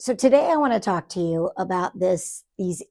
So today I want to talk to you about these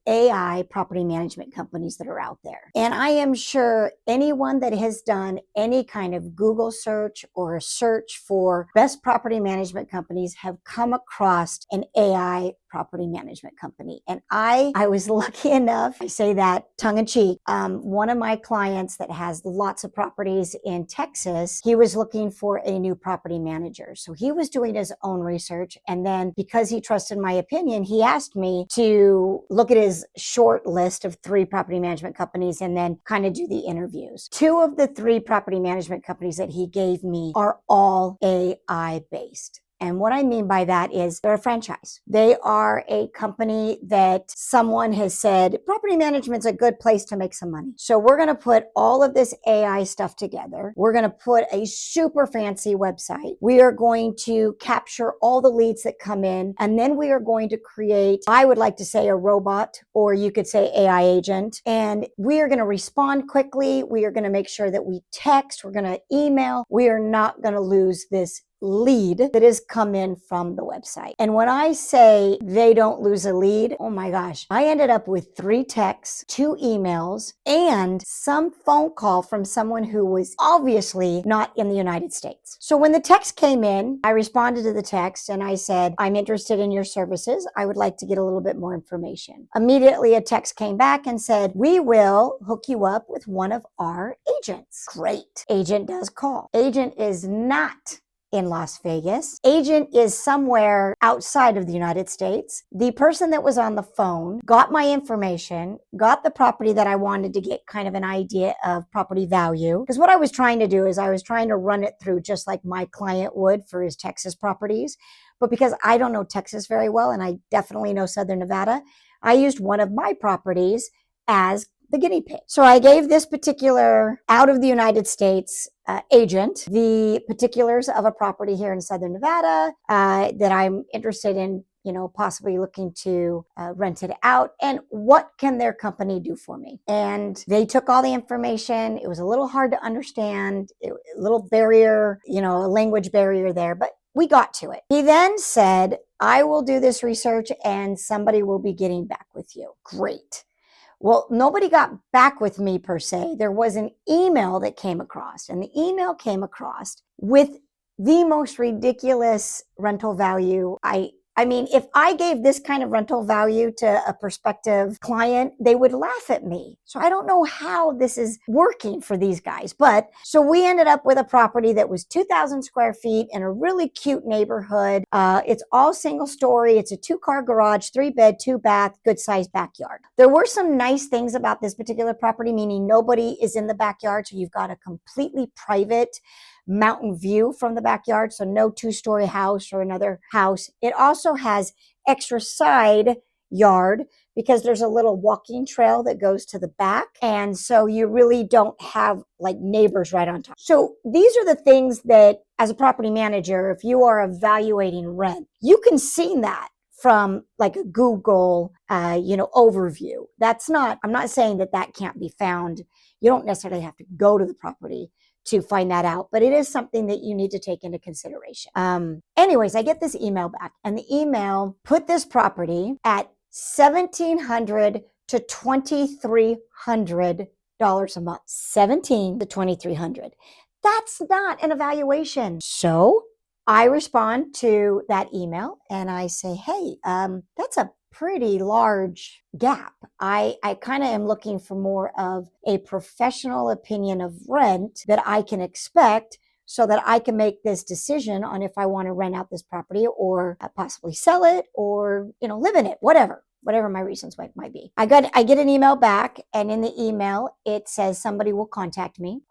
AI property management companies that are out there. And I am sure anyone that has done any kind of Google search or a search for best property management companies have come across an AI property management company. And I was lucky enough, I say that tongue in cheek, one of my clients that has lots of properties in Texas, he was looking for a new property manager. So he was doing his own research. And then because he trusted my opinion, he asked me to look at his short list of 3 property management companies and then kind of do the interviews. 2 of the 3 property management companies that he gave me are all AI based. And what I mean by that is they're a franchise. They are a company that someone has said, property management's a good place to make some money. So we're going to put all of this AI stuff together. We're going to put a super fancy website. We are going to capture all the leads that come in. And then we are going to create, I would like to say a robot, or you could say AI agent. And we are going to respond quickly. We are going to make sure that we text. We're going to email. We are not going to lose this lead that has come in from the website. And when I say they don't lose a lead, oh my gosh, I ended up with 3 texts, 2 emails, and some phone call from someone who was obviously not in the United States. So when the text came in, I responded to the text and I said, I'm interested in your services. I would like to get a little bit more information. Immediately a text came back and said, we will hook you up with one of our agents. Great. Agent does call. Agent is not in Las Vegas. Agent is somewhere outside of the United States. The person that was on the phone got my information, got the property that I wanted to get kind of an idea of property value. Because what I was trying to do is I was trying to run it through just like my client would for his Texas properties. But because I don't know Texas very well, and I definitely know Southern Nevada, I used one of my properties as the guinea pig. So I gave this particular out of the United States agent the particulars of a property here in Southern Nevada that I'm interested in, possibly looking to rent it out, and what can their company do for me? And they took all the information. It was a little hard to understand, a little barrier, a language barrier there, but we got to it. He then said, I will do this research and somebody will be getting back with you. Great. Well, nobody got back with me per se. There was an email that came across, and the email came across with the most ridiculous rental value. I mean, if I gave this kind of rental value to a prospective client, they would laugh at me. So I don't know how this is working for these guys. But so we ended up with a property that was 2,000 square feet in a really cute neighborhood. It's all single story. It's a 2-car garage, 3-bed, 2-bath, good sized backyard. There were some nice things about this particular property, meaning nobody is in the backyard. So you've got a completely private mountain view from the backyard, so no 2-story house or another house. It also has extra side yard because there's a little walking trail that goes to the back, and so you really don't have like neighbors right on top. So these are the things that as a property manager, if you are evaluating rent, you can see that from like a Google overview. I'm not saying that can't be found. You don't necessarily have to go to the property to find that out, but it is something that you need to take into consideration. Anyways, I get this email back, and the email put this property at $1,700 to $2,300 a month. $1,700 to $2,300. That's not an evaluation. So I respond to that email and I say, hey, that's a pretty large gap. I kind of am looking for more of a professional opinion of rent that I can expect so that I can make this decision on if I want to rent out this property or possibly sell it or, live in it, whatever my reasons might be. I get an email back, and in the email, it says somebody will contact me.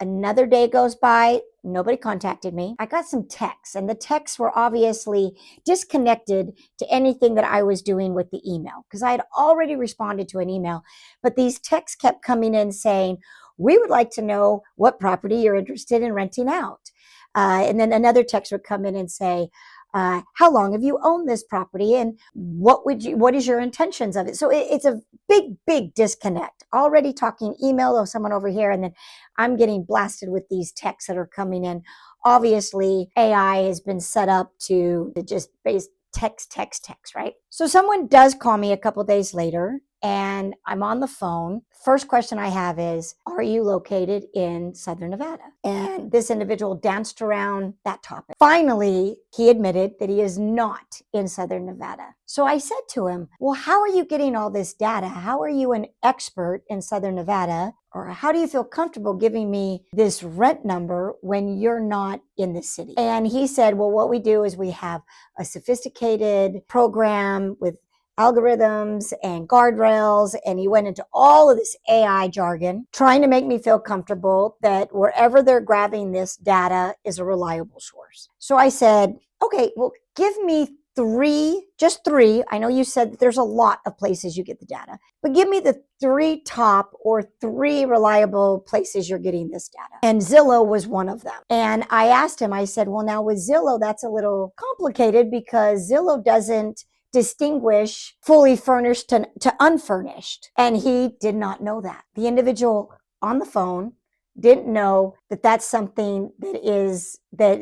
Another day goes by, nobody contacted me. I got some texts, and the texts were obviously disconnected to anything that I was doing with the email because I had already responded to an email. But these texts kept coming in saying, we would like to know what property you're interested in renting out. And then another text would come in and say, how long have you owned this property, and what is your intentions of it? So it's a big disconnect. Already talking email of someone over here, and then I'm getting blasted with these texts that are coming in. Obviously, AI has been set up to just text, right? So someone does call me a couple days later and I'm on the phone. First question I have is, are you located in Southern Nevada? And this individual danced around that topic. Finally, he admitted that he is not in Southern Nevada. So I said to him, well, how are you getting all this data? How are you an expert in Southern Nevada? Or how do you feel comfortable giving me this rent number when you're not in the city? And he said, well, what we do is we have a sophisticated program with algorithms and guardrails. And he went into all of this AI jargon, trying to make me feel comfortable that wherever they're grabbing this data is a reliable source. So I said, okay, well, give me just three. I know you said that there's a lot of places you get the data, but give me the three reliable places you're getting this data. And Zillow was one of them. And I asked him, I said, well, now with Zillow, that's a little complicated because Zillow doesn't distinguish fully furnished to unfurnished. And he did not know that. The individual on the phone didn't know that that's something that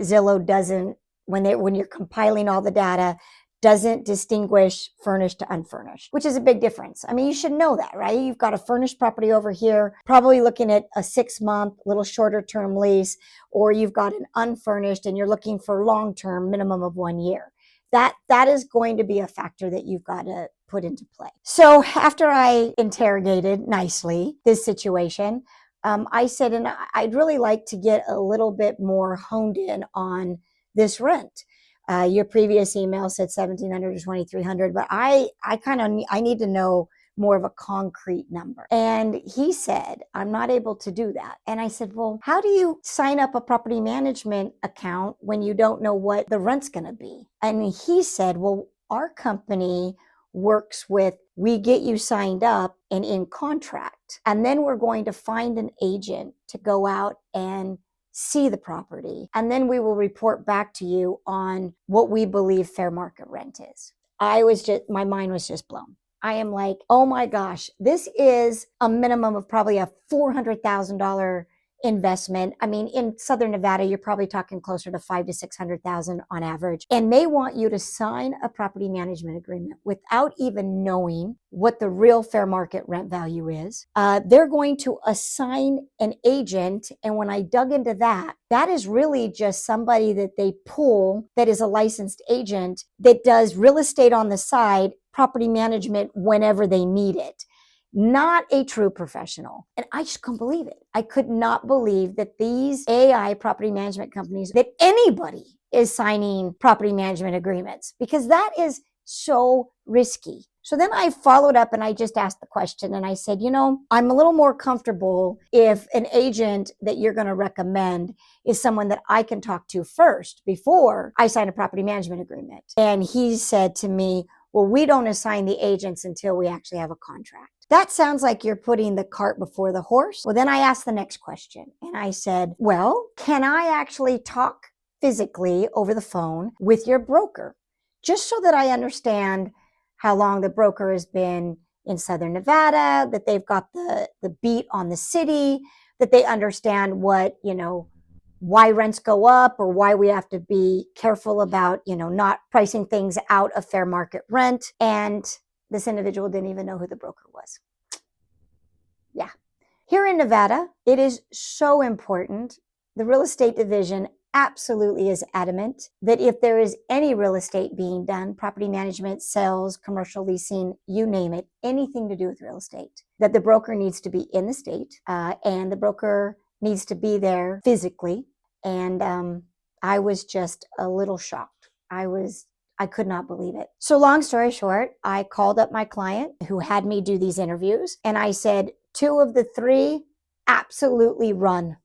Zillow doesn't, when you're compiling all the data, doesn't distinguish furnished to unfurnished, which is a big difference. I mean, you should know that, right? You've got a furnished property over here, probably looking at a 6-month, little shorter term lease, or you've got an unfurnished and you're looking for long-term, minimum of 1 year. That is going to be a factor that you've got to put into play. So after I interrogated nicely this situation, I said, and I'd really like to get a little bit more honed in on this rent. Your previous email said 1,700 to 2,300, but I need to know more of a concrete number. And he said, I'm not able to do that. And I said, well, how do you sign up a property management account when you don't know what the rent's going to be? And he said, well, our company works with, we get you signed up and in contract, and then we're going to find an agent to go out and see the property. And then we will report back to you on what we believe fair market rent is. My mind was just blown. I am like, oh my gosh, this is a minimum of probably a $400,000 investment. I mean, in Southern Nevada, you're probably talking closer to $500,000 to $600,000 on average. And they want you to sign a property management agreement without even knowing what the real fair market rent value is. They're going to assign an agent. And when I dug into that, that is really just somebody that they pull that is a licensed agent that does real estate on the side, property management whenever they need it. Not a true professional. And I just couldn't believe it. I could not believe that these AI property management companies, that anybody is signing property management agreements, because that is so risky. So then I followed up and I just asked the question and I said, I'm a little more comfortable if an agent that you're going to recommend is someone that I can talk to first before I sign a property management agreement. And he said to me, well, we don't assign the agents until we actually have a contract. That sounds like you're putting the cart before the horse. Well, then I asked the next question and I said, well, can I actually talk physically over the phone with your broker? Just so that I understand how long the broker has been in Southern Nevada, that they've got the beat on the city, that they understand what, why rents go up or why we have to be careful about, not pricing things out of fair market rent. And this individual didn't even know who the broker was. Yeah. Here in Nevada, it is so important. The real estate division absolutely is adamant that if there is any real estate being done, property management, sales, commercial leasing, you name it, anything to do with real estate, that the broker needs to be in the state and the broker needs to be there physically. And I was just a little shocked. I could not believe it. So long story short, I called up my client who had me do these interviews and I said, 2 of the 3, absolutely run.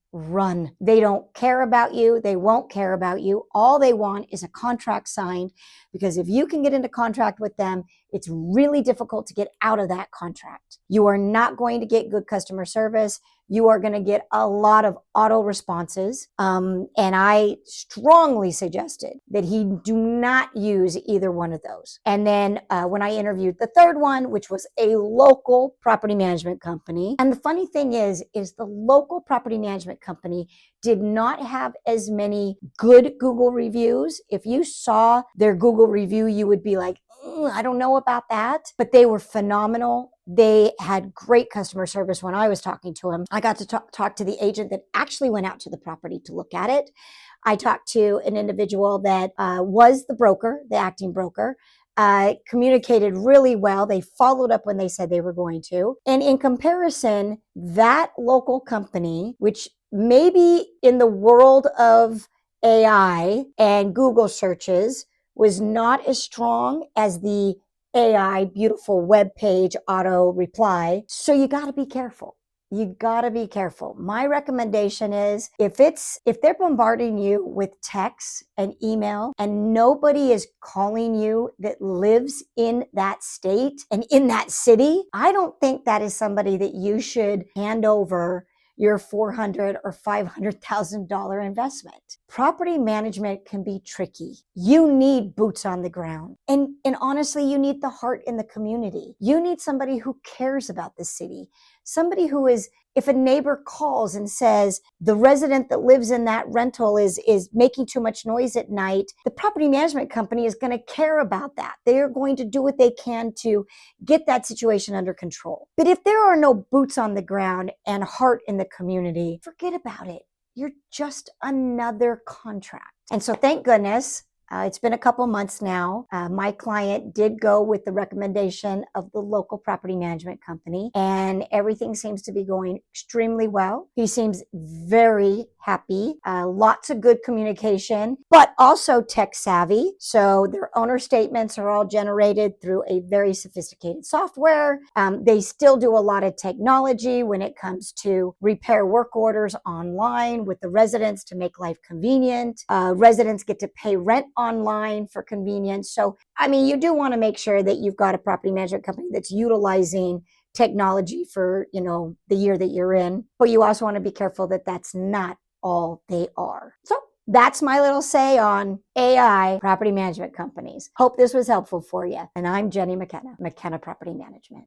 They don't care about you. They won't care about you. All they want is a contract signed, because if you can get into contract with them, it's really difficult to get out of that contract. You are not going to get good customer service. You are going to get a lot of auto responses. And I strongly suggested that he do not use either one of those. And then when I interviewed the third one, which was a local property management company. And the funny thing is the local property management company did not have as many good Google reviews. If you saw their Google review, you would be like, I don't know about that, but they were phenomenal. They had great customer service when I was talking to them. I got to talk to the agent that actually went out to the property to look at it. I talked to an individual that was the broker, the acting broker, communicated really well. They followed up when they said they were going to. And in comparison, that local company, which maybe in the world of AI and Google searches was not as strong as the AI beautiful web page auto reply. So you got to be careful. You got to be careful. My recommendation is if they're bombarding you with texts and email and nobody is calling you that lives in that state and in that city, I don't think that is somebody that you should hand over your $400,000 or $500,000 investment. Property management can be tricky. You need boots on the ground. And honestly, you need the heart in the community. You need somebody who cares about the city. Somebody who is, if a neighbor calls and says the resident that lives in that rental is making too much noise at night, the property management company is going to care about that. They are going to do what they can to get that situation under control. But if there are no boots on the ground and heart in the community, forget about it. You're just another contract. And so thank goodness, it's been a couple months now. My client did go with the recommendation of the local property management company, and everything seems to be going extremely well. He seems very happy. Lots of good communication, but also tech savvy. So their owner statements are all generated through a very sophisticated software. They still do a lot of technology when it comes to repair work orders online with the residents to make life convenient. Residents get to pay rent online for convenience. So, I mean, you do want to make sure that you've got a property management company that's utilizing technology for, the year that you're in. But you also want to be careful that that's not all they are. So that's my little say on AI property management companies. Hope this was helpful for you. And I'm Jenni McKenna, McKenna Property Management.